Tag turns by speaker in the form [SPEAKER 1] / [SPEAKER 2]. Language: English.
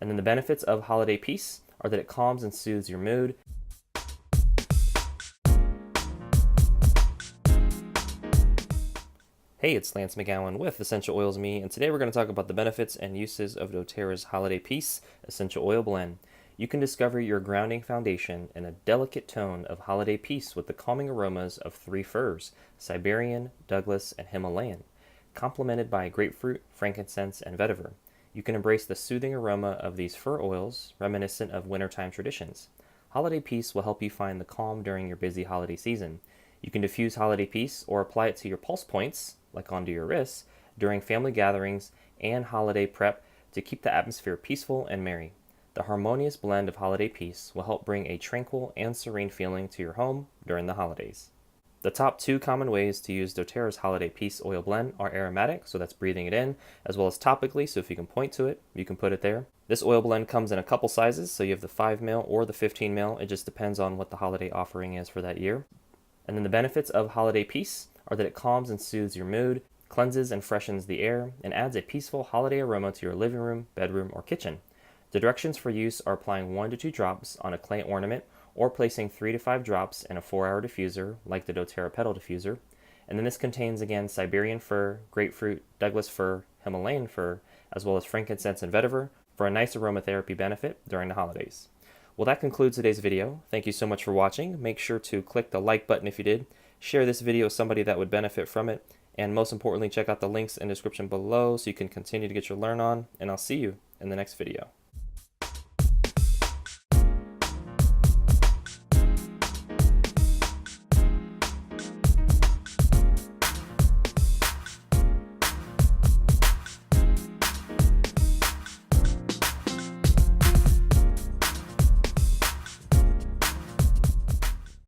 [SPEAKER 1] And then the benefits of holiday peace are that it calms and soothes your mood. Hey, it's Lance McGowan with Essential Oils Me, and today we're going to talk about the benefits and uses of doTERRA's Holiday Peace Essential Oil Blend. You can discover your grounding foundation in a delicate tone of holiday peace with the calming aromas of 3 firs, Siberian, Douglas, and Himalayan, complemented by grapefruit, frankincense, and vetiver. You can embrace the soothing aroma of these fir oils, reminiscent of wintertime traditions. Holiday Peace will help you find the calm during your busy holiday season. You can diffuse Holiday Peace or apply it to your pulse points, like onto your wrists, during family gatherings and holiday prep to keep the atmosphere peaceful and merry. The harmonious blend of Holiday Peace will help bring a tranquil and serene feeling to your home during the holidays. The top 2 common ways to use doTERRA's Holiday Peace oil blend are aromatic, so that's breathing it in, as well as topically, so if you can point to it, you can put it there. This oil blend comes in a couple sizes, so you have the 5 ml or the 15 ml. It just depends on what the holiday offering is for that year. And then the benefits of Holiday Peace are that it calms and soothes your mood, cleanses and freshens the air, and adds a peaceful holiday aroma to your living room, bedroom, or kitchen. The directions for use are applying 1 to 2 drops on a clay ornament or placing 3 to 5 drops in a 4-hour diffuser like the doTERRA Petal diffuser. And then this contains again Siberian fir, grapefruit, Douglas fir, Himalayan fir, as well as frankincense and vetiver for a nice aromatherapy benefit during the holidays. Well, that concludes today's video. Thank you so much for watching. Make sure to click the like button if you did, share this video with somebody that would benefit from it, and most importantly, check out the links in the description below so you can continue to get your learn on, and I'll see you in the next video.